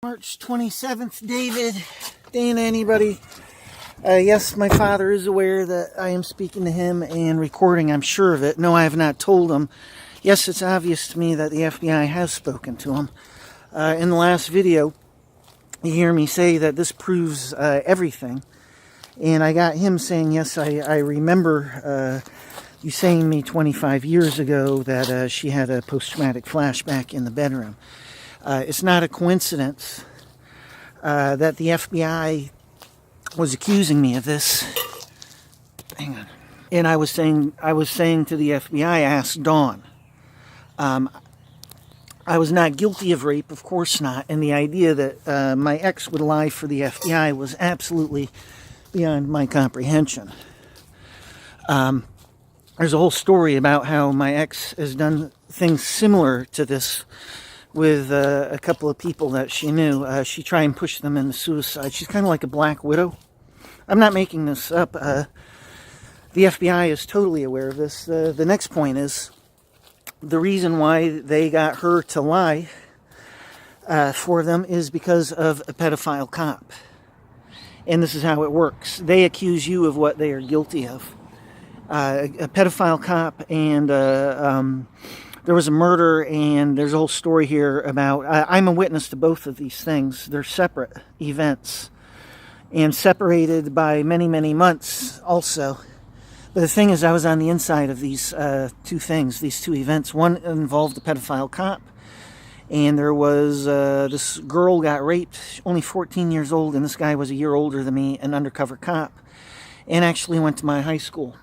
March 27th, David, Dana, anybody? Yes, my father is aware that I am speaking to him and recording, I'm sure of it. No, I have not told him. Yes, it's obvious to me that the FBI has spoken to him. In the last video, you hear me say that this proves everything. And I got him saying, yes, I remember you saying to me 25 years ago that she had a post-traumatic flashback in the bedroom. It's not a coincidence that the FBI was accusing me of this. Hang on. And I was saying to the FBI, ask Dawn. I was not guilty of rape, of course not. And the idea that my ex would lie for the FBI was absolutely beyond my comprehension. There's a whole story about how my ex has done things similar to this with a couple of people that she knew. She tried and pushed them into suicide. She's kind of like a black widow. I'm not making this up. The FBI is totally aware of this. The next point is the reason why they got her to lie for them is because of a pedophile cop. And this is how it works. They accuse you of what they are guilty of. A pedophile cop, and there was a murder, and there's a whole story here about, I'm a witness to both of these things. They're separate events and separated by many, many months also. But the thing is, I was on the inside of these two things, these two events. One involved a pedophile cop, and there was this girl got raped, only 14 years old, and this guy was a year older than me, an undercover cop, and actually went to my high school.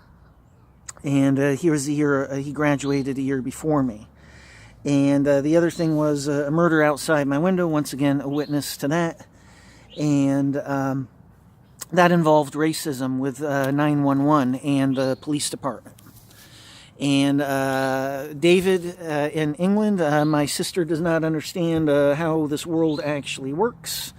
And he was the year, he graduated a year before me. And the other thing was a murder outside my window, once again, a witness to that. And that involved racism with 911 and the police department. And David, in England, my sister does not understand how this world actually works.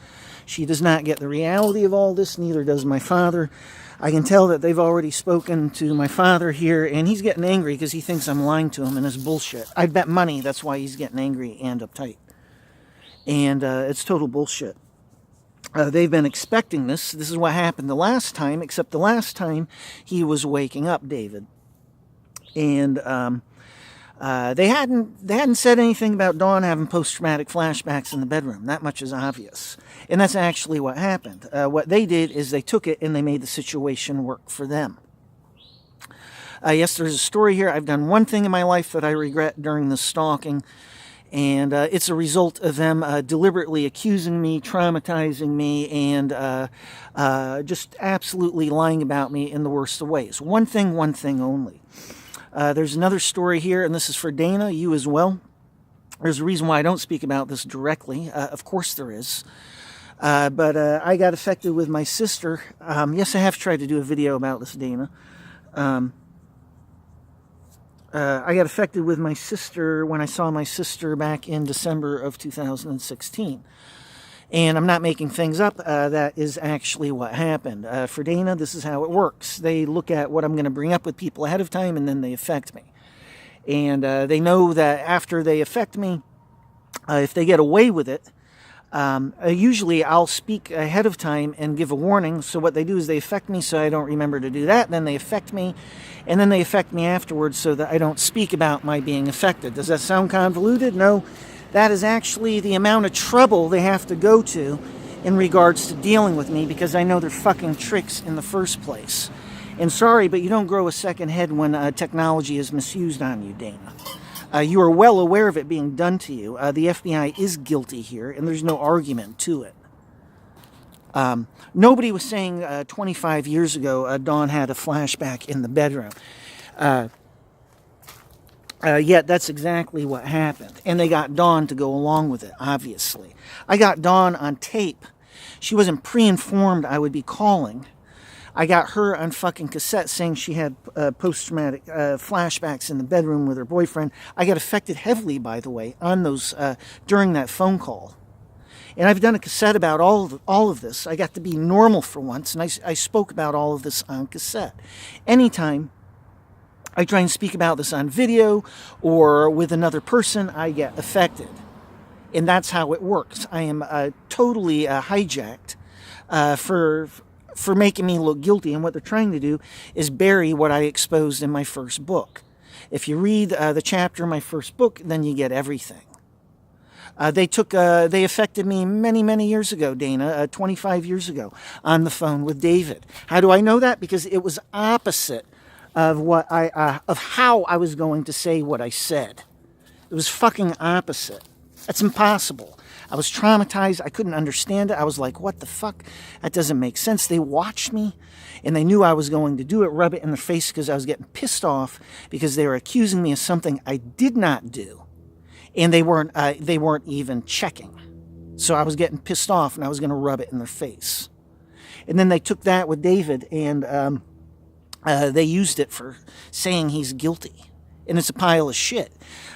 She does not get the reality of all this, neither does my father. I can tell that they've already spoken to my father here, and he's getting angry because he thinks I'm lying to him and it's bullshit. I'd bet money that's why he's getting angry and uptight. And it's total bullshit. They've been expecting this. This is what happened the last time, except the last time he was waking up, David. And they hadn't said anything about Dawn having post-traumatic flashbacks in the bedroom. That much is obvious. And that's actually what happened. What they did is they took it and they made the situation work for them. Yes, there's a story here. I've done one thing in my life that I regret during the stalking, and it's a result of them deliberately accusing me, traumatizing me, and just absolutely lying about me in the worst of ways. One thing only. There's another story here, and this is for Dana, you as well. There's a reason why I don't speak about this directly. Of course there is. But I got affected with my sister. Yes, I have tried to do a video about this, Dana. I got affected with my sister when I saw my sister back in December of 2016. And I'm not making things up. That is actually what happened. For Dana, this is how it works. They look at what I'm going to bring up with people ahead of time, and then they affect me. And they know that after they affect me, if they get away with it, usually I'll speak ahead of time and give a warning. So what they do is they affect me so I don't remember to do that. Then they affect me, and then they affect me afterwards so that I don't speak about my being affected. Does that sound convoluted? No. That is actually the amount of trouble they have to go to in regards to dealing with me, because I know they're fucking tricks in the first place. And sorry, but you don't grow a second head when technology is misused on you, Dana. You are well aware of it being done to you. The FBI is guilty here, and there's no argument to it. Nobody was saying 25 years ago Dawn had a flashback in the bedroom. Yet that's exactly what happened. And they got Dawn to go along with it, obviously. I got Dawn on tape. She wasn't pre-informed I would be calling. I got her on fucking cassette saying she had post-traumatic flashbacks in the bedroom with her boyfriend. I got affected heavily, by the way, on those during that phone call. And I've done a cassette about all of this. I got to be normal for once, and I spoke about all of this on cassette. Anytime I try and speak about this on video or with another person, I get affected. And that's how it works. I am totally hijacked for making me look guilty. And what they're trying to do is bury what I exposed in my first book. If you read the chapter in my first book, then you get everything. They affected me many, many years ago, Dana, 25 years ago, on the phone with David. How do I know that? Because it was opposite of of how I was going to say what I said. It was fucking opposite. That's impossible. I was traumatized. I couldn't understand it. I was like, what the fuck? That doesn't make sense. They watched me, and they knew I was going to do it, rub it in their face, because I was getting pissed off because they were accusing me of something I did not do. And they weren't even checking. So I was getting pissed off, and I was going to rub it in their face. And then they took that with David, and they used it for saying he's guilty. And it's a pile of shit.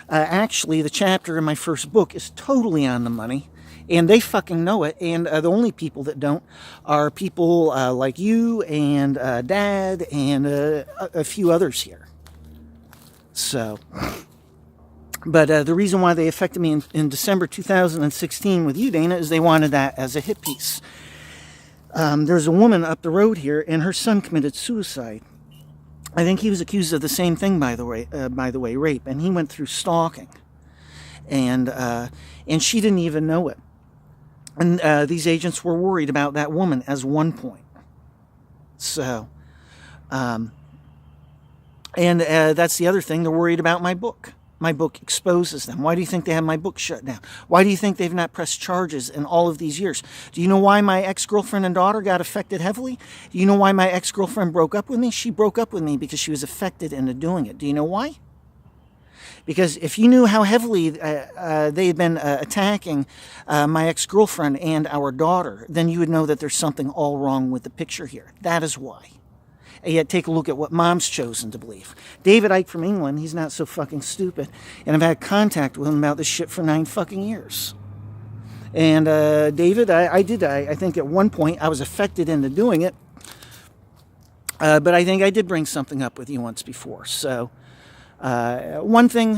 Actually, the chapter in my first book is totally on the money, and they fucking know it. And the only people that don't are people like you and Dad and a few others here. So... But the reason why they affected me in December 2016 with you, Dana, is they wanted that as a hit piece. There's a woman up the road here, and her son committed suicide. I think he was accused of the same thing, by the way, rape, and he went through stalking, and she didn't even know it. And these agents were worried about that woman as one point. So, and that's the other thing, they're worried about my book. My book exposes them. Why do you think they have my book shut down? Why do you think they've not pressed charges in all of these years? Do you know why my ex-girlfriend and daughter got affected heavily? Do you know why my ex-girlfriend broke up with me? She broke up with me because she was affected into doing it. Do you know why? Because if you knew how heavily they had been attacking my ex-girlfriend and our daughter, then you would know that there's something all wrong with the picture here. That is why. And yet take a look at what Mom's chosen to believe. David Icke from England, he's not so fucking stupid. And I've had contact with him about this shit for 9 fucking years. And David, I think at one point I was affected into doing it. But I think I did bring something up with you once before. So, one thing,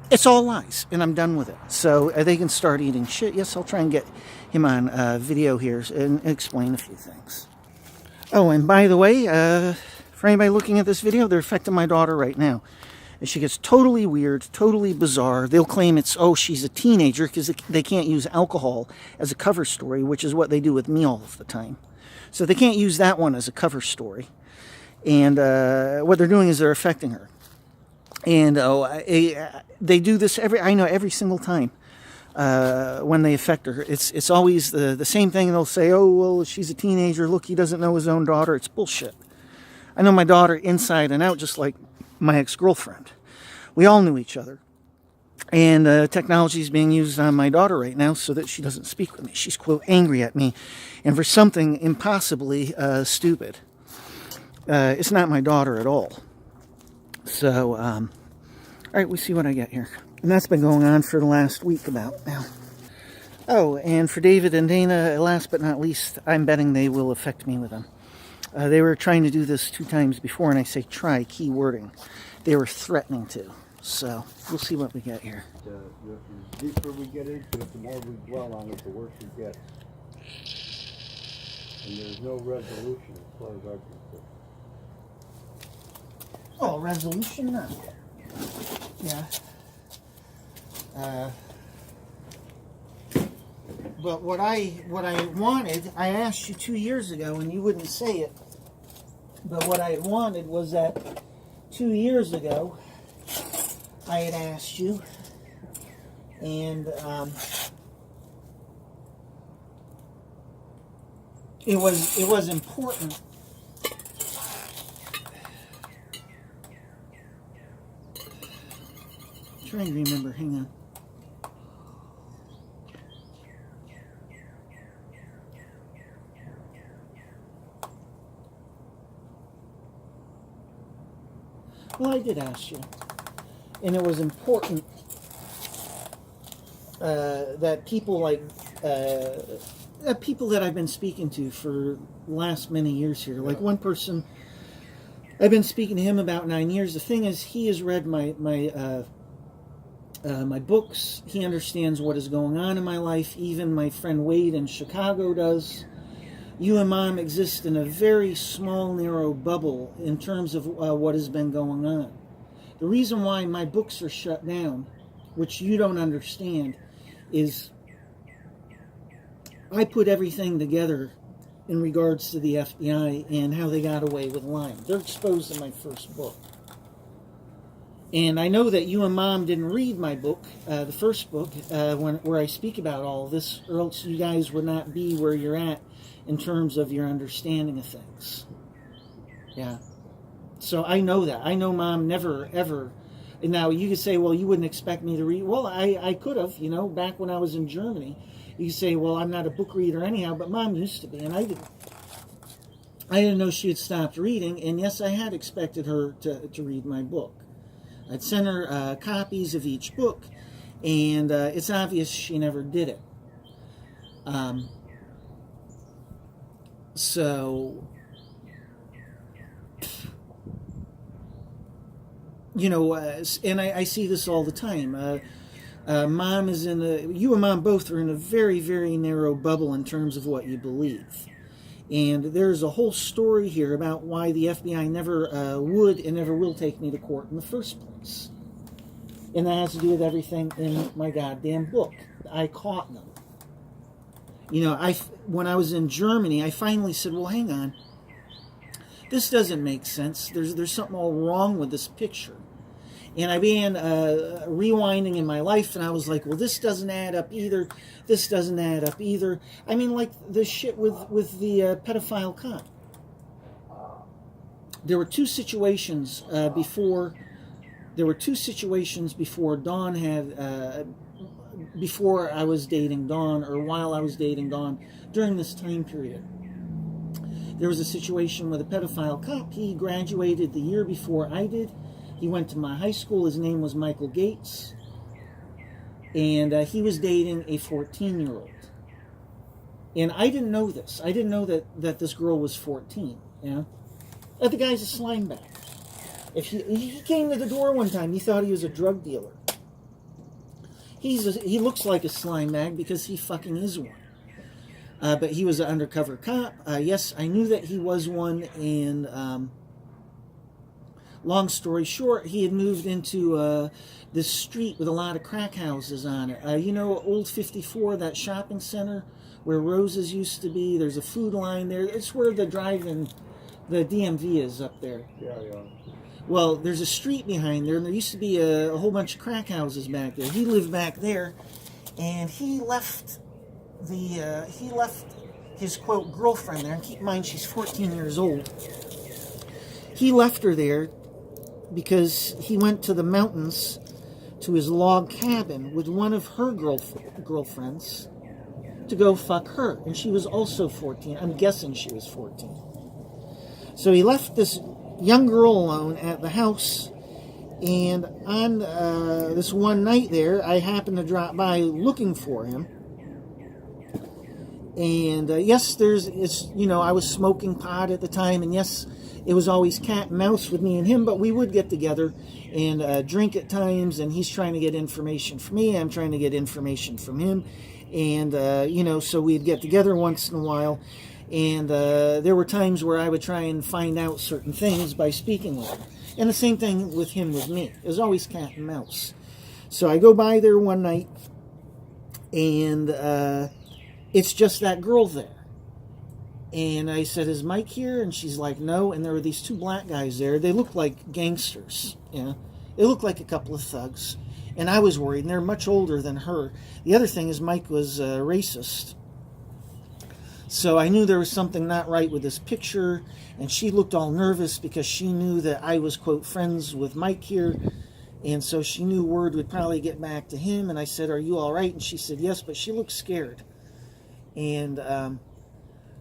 it's all lies, and I'm done with it. So they can start eating shit. Yes, I'll try and get him on video here and explain a few things. Oh, and by the way, for anybody looking at this video, they're affecting my daughter right now. And she gets totally weird, totally bizarre. They'll claim it's, oh, she's a teenager, because they can't use alcohol as a cover story, which is what they do with me all of the time. So they can't use that one as a cover story. And what they're doing is they're affecting her. And they do this every single time when they affect her. It's always the same thing. They'll say, oh, well, she's a teenager. Look, he doesn't know his own daughter. It's bullshit. I know my daughter inside and out, just like my ex-girlfriend. We all knew each other. And technology is being used on my daughter right now so that she doesn't speak with me. She's, quote, angry at me. And for something impossibly stupid. It's not my daughter at all. So, all right, we see what I get here. And that's been going on for the last week about now. Oh, and for David and Dana, last but not least, I'm betting they will affect me with them. They were trying to do this 2 times before, and I say try, key wording. They were threatening to. So, we'll see what we get here. The deeper we get into it, the more we dwell on it, the worse it gets. And there's no resolution as far as I'm concerned. Oh, resolution? No. Yeah. But what I wanted, I asked you 2 years ago, and you wouldn't say it. But what I wanted was that 2 years ago, I had asked you, and it was important. I'm trying to remember. Hang on. Well, I did ask you, and it was important that people like people that I've been speaking to for the last many years here, like one person, I've been speaking to him about 9 years. The thing is, he has read my my books. He understands what is going on in my life. Even my friend Wade in Chicago does. You and Mom exist in a very small, narrow bubble in terms of what has been going on. The reason why my books are shut down, which you don't understand, is I put everything together in regards to the FBI and how they got away with lying. They're exposed in my first book. And I know that you and Mom didn't read my book, the first book, where I speak about all of this, or else you guys would not be where you're at in terms of your understanding of things. Yeah. So I know that. I know Mom never, ever... And now you could say, well, you wouldn't expect me to read. Well, I could have, back when I was in Germany. You could say, well, I'm not a book reader anyhow, but Mom used to be, and I didn't. I didn't know she had stopped reading, and yes, I had expected her to read my book. I'd sent her copies of each book, and it's obvious she never did it. So, and I see this all the time. Mom is you and Mom both are in a very, very narrow bubble in terms of what you believe. And there's a whole story here about why the FBI never would and never will take me to court in the first place. And that has to do with everything in my goddamn book. I caught them. When I was in Germany, I finally said, well, hang on. This doesn't make sense. There's something all wrong with this picture. And I began rewinding in my life, and I was like, well, this doesn't add up either. This doesn't add up either. I mean, like the shit with the pedophile cop. There were two situations before Dawn had, before I was dating Dawn, or while I was dating Dawn, during this time period. There was a situation with a pedophile cop. He graduated the year before I did. He went to my high school. His name was Michael Gates. And he was dating a 14-year-old. And I didn't know this. I didn't know that this girl was 14. The guy's a slime bag. He came to the door one time. He thought he was a drug dealer. He looks like a slime bag because he fucking is one. But he was an undercover cop. Yes, I knew that he was one, and long story short, he had moved into this street with a lot of crack houses on it. Old 54, that shopping center where Rose's used to be. There's a food line there. It's where the drive-in, the DMV is up there. Yeah. Well, there's a street behind there, and there used to be a whole bunch of crack houses back there. He lived back there, and he left his, quote, girlfriend there. And keep in mind, she's 14 years old. He left her there because he went to the mountains to his log cabin with one of her girlfriends to go fuck her. And she was also 14. I'm guessing she was 14. So he left this young girl alone at the house. And on this one night there, I happened to drop by looking for him. And yes, I was smoking pot at the time, and yes, it was always cat and mouse with me and him, but we would get together and drink at times, and he's trying to get information from me, I'm trying to get information from him, and, so we'd get together once in a while, and there were times where I would try and find out certain things by speaking with him, and the same thing with him with me. It was always cat and mouse. So I go by there one night, and it's just that girl there. And I said, is Mike here? And she's like, no. And there were these two black guys there. They looked like gangsters. They looked like a couple of thugs. And I was worried. And they're much older than her. The other thing is Mike was racist. So I knew there was something not right with this picture. And she looked all nervous because she knew that I was, quote, friends with Mike here. And so she knew word would probably get back to him. And I said, are you all right? And she said, yes, but she looked scared. And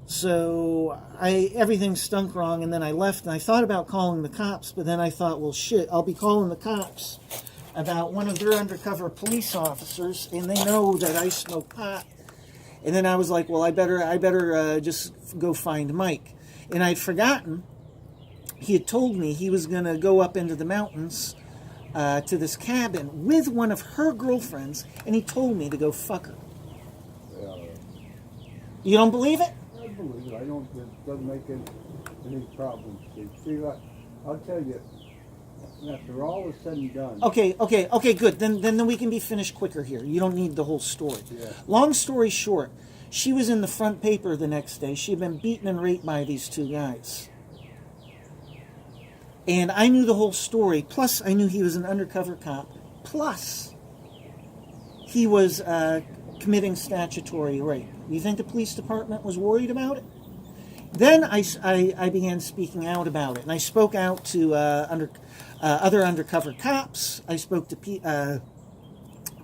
so everything stunk wrong, and then I left, and I thought about calling the cops, but then I thought, well, shit, I'll be calling the cops about one of their undercover police officers, and they know that I smoke pot. And then I was like, well, I better just go find Mike. And I'd forgotten he had told me he was going to go up into the mountains to this cabin with one of her girlfriends, and he told me to go fuck her. Yeah, You don't believe it? I believe it. I don't. It doesn't make any problems. See, like, I'll tell you. After all is said and done. Okay, good. Then we can be finished quicker here. You don't need the whole story. Yeah. Long story short, she was in the front paper the next day. She had been beaten and raped by these two guys. And I knew the whole story. Plus, I knew he was an undercover cop. Plus, he was committing statutory rape. You think the police department was worried about it? Then I began speaking out about it. And I spoke out to other undercover cops. I spoke to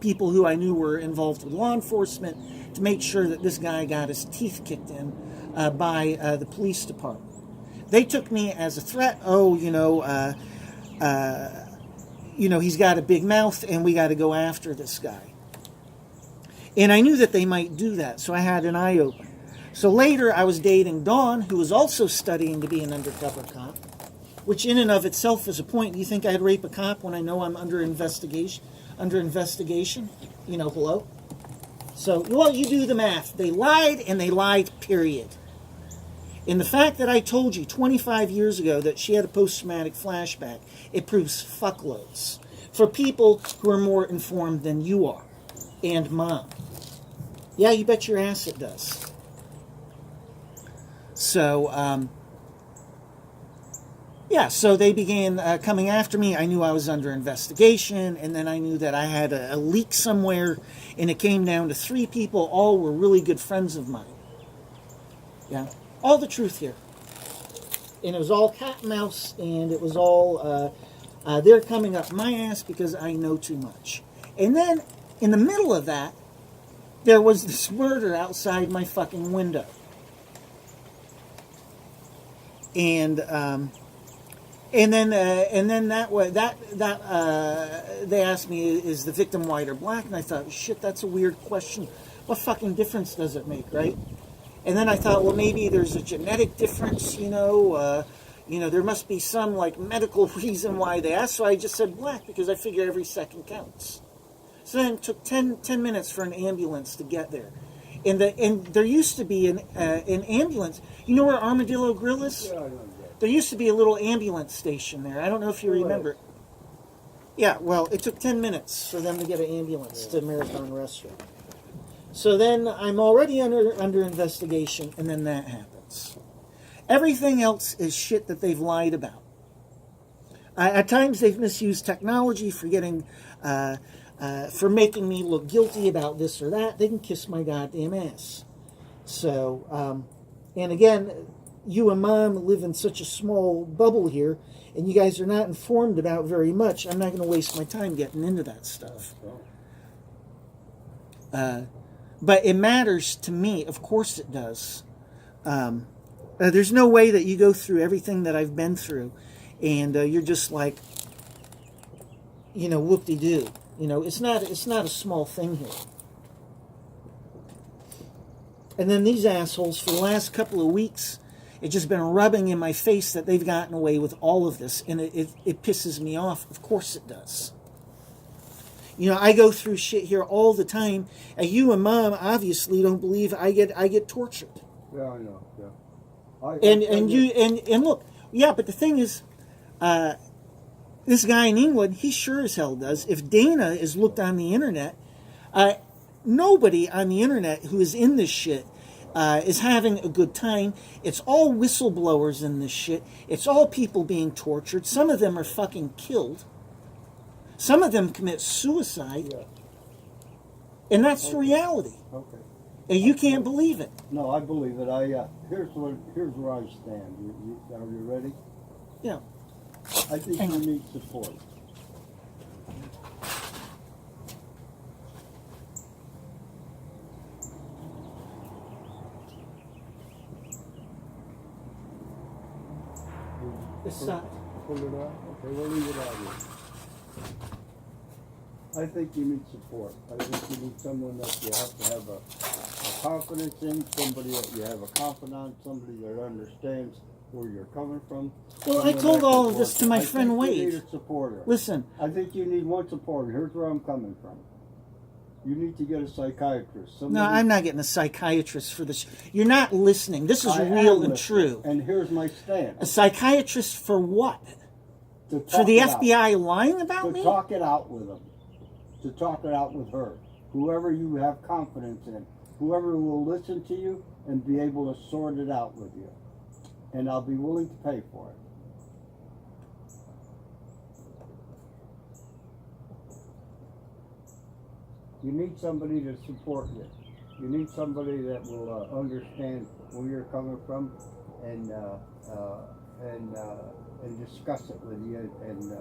people who I knew were involved with law enforcement to make sure that this guy got his teeth kicked in by the police department. They took me as a threat. Oh, he's got a big mouth and we got to go after this guy. And I knew that they might do that, so I had an eye open. So later I was dating Dawn, who was also studying to be an undercover cop, which in and of itself is a point. Do you think I'd rape a cop when I know I'm under investigation? Hello? So, well, you do the math. They lied, and they lied, period. And the fact that I told you 25 years ago that she had a post-traumatic flashback, it proves fuckloads for people who are more informed than you are. And Mom. Yeah, you bet your ass it does. So, so they began coming after me. I knew I was under investigation, and then I knew that I had a leak somewhere, and it came down to 3 people. All were really good friends of mine. Yeah, all the truth here. And it was all cat and mouse, and it was all, they're coming up my ass because I know too much. And then, in the middle of that, there was this murder outside my fucking window. And then they asked me, is the victim white or black? And I thought, shit, that's a weird question. What fucking difference does it make, right? And then I thought, well, maybe there's a genetic difference, there must be some like medical reason why they asked. So I just said black because I figure every second counts. So then it took 10 minutes for an ambulance to get there. And there used to be an ambulance. You know where Armadillo Grill is? Yeah, I know that. There used to be a little ambulance station there. I don't know if you remember. Yeah, well, it took 10 minutes for them to get an ambulance to Marathon Restaurant. So then I'm already under investigation, and then that happens. Everything else is shit that they've lied about. At times they've misused technology for getting... for making me look guilty about this or that. They can kiss my goddamn ass. So, and again, you and Mom live in such a small bubble here, and you guys are not informed about very much. I'm not going to waste my time getting into that stuff. But it matters to me. Of course it does. There's no way that you go through everything that I've been through, and you're just like, whoop-de-doo. It's not a small thing here. And then these assholes, for the last couple of weeks, it's just been rubbing in my face that they've gotten away with all of this, and it pisses me off. Of course it does. I go through shit here all the time, and you and Mom obviously don't believe I get tortured. Yeah, I know. Yeah. And look, yeah, but the thing is, this guy in England, he sure as hell does. If Dana is looked on the internet, nobody on the internet who is in this shit is having a good time. It's all whistleblowers in this shit. It's all people being tortured. Some of them are fucking killed. Some of them commit suicide. Yeah. And that's the reality. Okay. And you can't believe it. No, I believe it. Here's where I stand. Are you ready? Yeah. I think you need support. It's not. Pull it out? Okay, we'll leave it out here. I think you need support. I think you need someone that you have to have a confidence in, somebody that you have a confidant, somebody that understands where you're coming from. Well, I told all of this to my friend You Wade. need a supporter. Listen, I think you need one supporter. Here's where I'm coming from. You need to get a psychiatrist. no, I'm not getting a psychiatrist for this. You're not listening. This is I am real and listening, true. And here's my A stand. psychiatrist for what? To For talk the it out. FBI lying about To me? talk it out with them. To talk it out with her. Whoever you have confidence in. Whoever will listen to you and be able to sort it out with you. And I'll be willing to pay for it. You need somebody to support you. You need somebody that will understand where you're coming from and discuss it with you and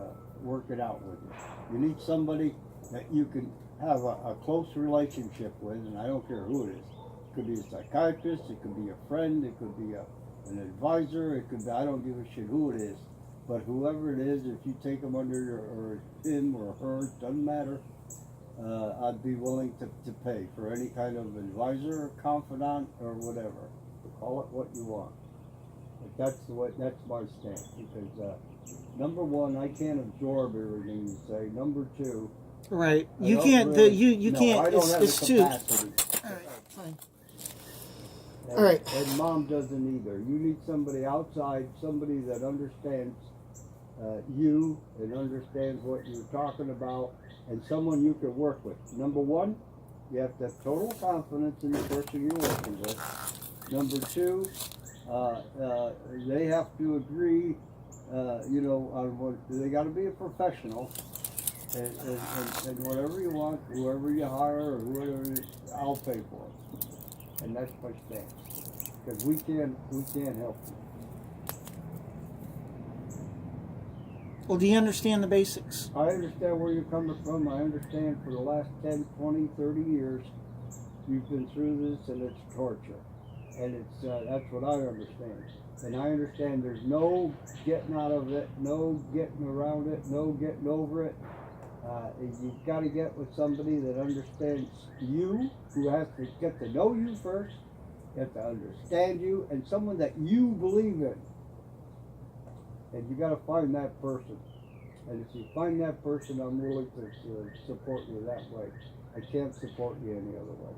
work it out with you. You need somebody that you can have a close relationship with, and I don't care who it is. It could be a psychiatrist, it could be a friend, it could be an advisor, it could be, I don't give a shit who it is. But whoever it is, if you take them under your, or him or her, doesn't matter, I'd be willing to pay for any kind of advisor or confidant or whatever. Call it what you want. But that's my stance. Because number one, I can't absorb everything you say. Number two, Right. I You don't can't. really- You no, can't. I don't have It's the too. capacity. All right. Fine. And, All right. And mom doesn't either. You need somebody outside, somebody that understands you and understands what you're talking about, and someone you can work with. Number one, you have to have total confidence in the person you're working with. Number two, they have to agree, on what, they got to be a professional. And whatever you want, whoever you hire or whoever, I'll pay for it. And that's my stance. Because we can't help you. Well, do you understand the basics? I understand where you're coming from. I understand for the last 10, 20, 30 years, you've been through this and it's torture. And it's that's what I understand. And I understand there's no getting out of it, no getting around it, no getting over it. You've got to get with somebody that understands you, who has to get to know you first, get to understand you, and someone that you believe in. And you got to find that person. And if you find that person, I'm willing to support you that way. I can't support you any other way.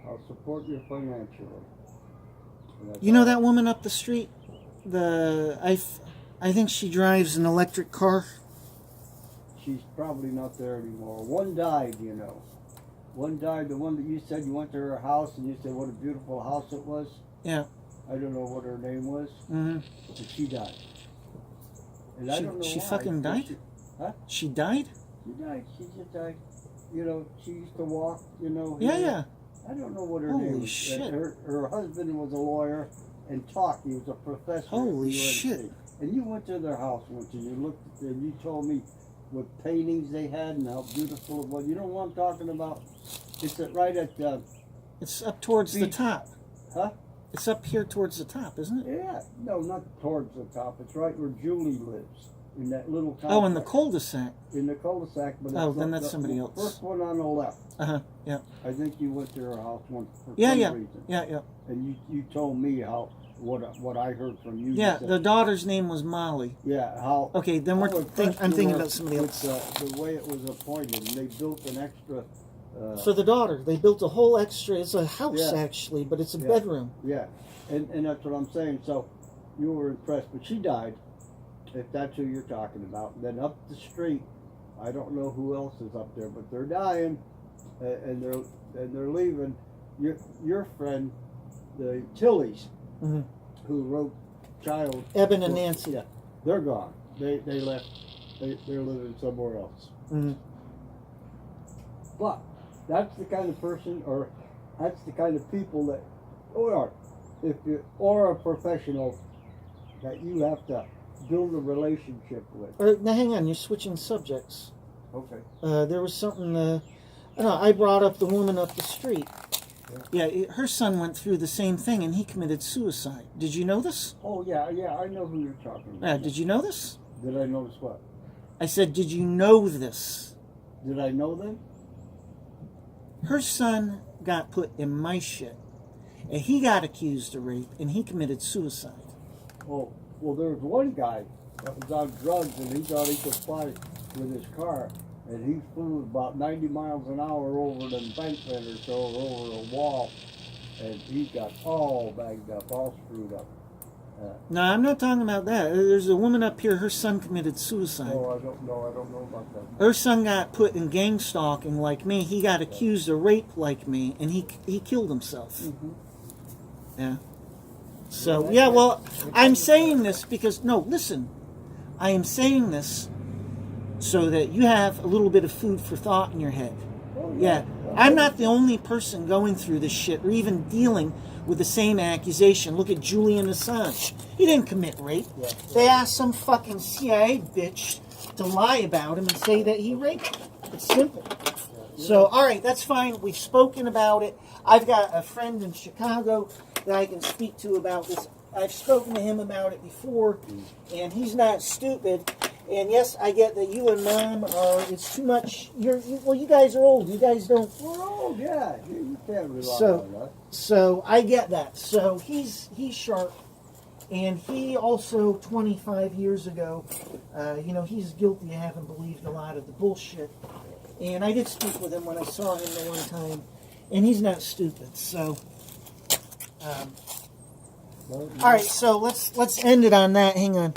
I'll support you financially. You know that woman up the street? I think she drives an electric car. She's probably not there anymore. One died, you know. One died, the one that you said you went to her house and you said what a beautiful house it was. Yeah. I don't know what her name was. Mm-hmm. But she died. And I don't know She why. fucking died? Huh? She died? She died. She just died. You know, she used to walk, you know. Yeah, here. yeah. I don't know what her Holy name was. shit. Her husband was a lawyer and taught. He was a professor. Holy at UNC. shit. And you went to their house once and you looked and you told me what paintings they had and how beautiful it was. You know what I'm talking about? It's right at It's up towards the Beach. top. Huh? It's up here towards the top, isn't it? Yeah. No, not towards the top. It's right where Julie lives. In that little complex. Oh, in the cul-de-sac. In the cul-de-sac. But Oh, it's then not that's somebody else. First one on the left. Uh-huh, yeah. I think you went to her house once for Yeah, some yeah. reason. Yeah, yeah. And you told me how what I heard from you. Yeah, You said- the daughter's name was Molly. Yeah, how. Okay, then how I'm impressed you thinking were about somebody with, else. the way it was appointed, and they built an extra. For the daughter, they built a whole extra. It's a house Yeah. actually, but it's a Yeah. bedroom. Yeah, and that's what I'm saying. So you were impressed, but she died. If that's who you're talking about. And then up the street, I don't know who else is up there, but they're dying, and they're leaving. Your friend, the Tillies, Mm-hmm. who wrote Child. Eben and Nancy. Yeah, they're gone. They left. They're living somewhere else. Mm-hmm. But that's the kind of person, or that's the kind of people that, or a professional that you have to build a relationship with. Now, hang on. You're switching subjects. Okay. There was something. I don't know. I brought up the woman up the street. Yeah, her son went through the same thing, and he committed suicide. Did you know this? Oh yeah, I know who you're talking about. Yeah. Did you know this? Did I notice what? I said, did you know this? Did I know them? Her son got put in my shit, and he got accused of rape, and he committed suicide. Oh, well, there was one guy that was on drugs, and he thought he could fly with his car, and he flew about 90 miles an hour over the embankment or so, over a wall, and he got all bagged up, all screwed up. No, I'm not talking about that. There's a woman up here, her son committed suicide. Oh, I don't know about that. Her son got put in gang stalking like me. He got accused of rape like me, and he killed himself. Mm-hmm. Yeah. So, yeah, well, I'm saying this because, no, listen. I am saying this so that you have a little bit of food for thought in your head. Oh, Yeah. I'm not the only person going through this shit or even dealing with the same accusation. Look at Julian Assange. He didn't commit rape. Yeah. They asked some fucking CIA bitch to lie about him and say that he raped him. It's simple. So, all right, that's fine. We've spoken about it. I've got a friend in Chicago that I can speak to about this. I've spoken to him about it before, and he's not stupid. And yes, I get that you and Mom are, it's too much. Well, you guys are old. You guys don't. We're old, yeah. You can't rely So- on us. So I get that. So he's sharp, and he also 25 years ago, he's guilty of having believed a lot of the bullshit. And I did speak with him when I saw him the one time, and he's not stupid. So, Well, all right. So let's end it on that. Hang on.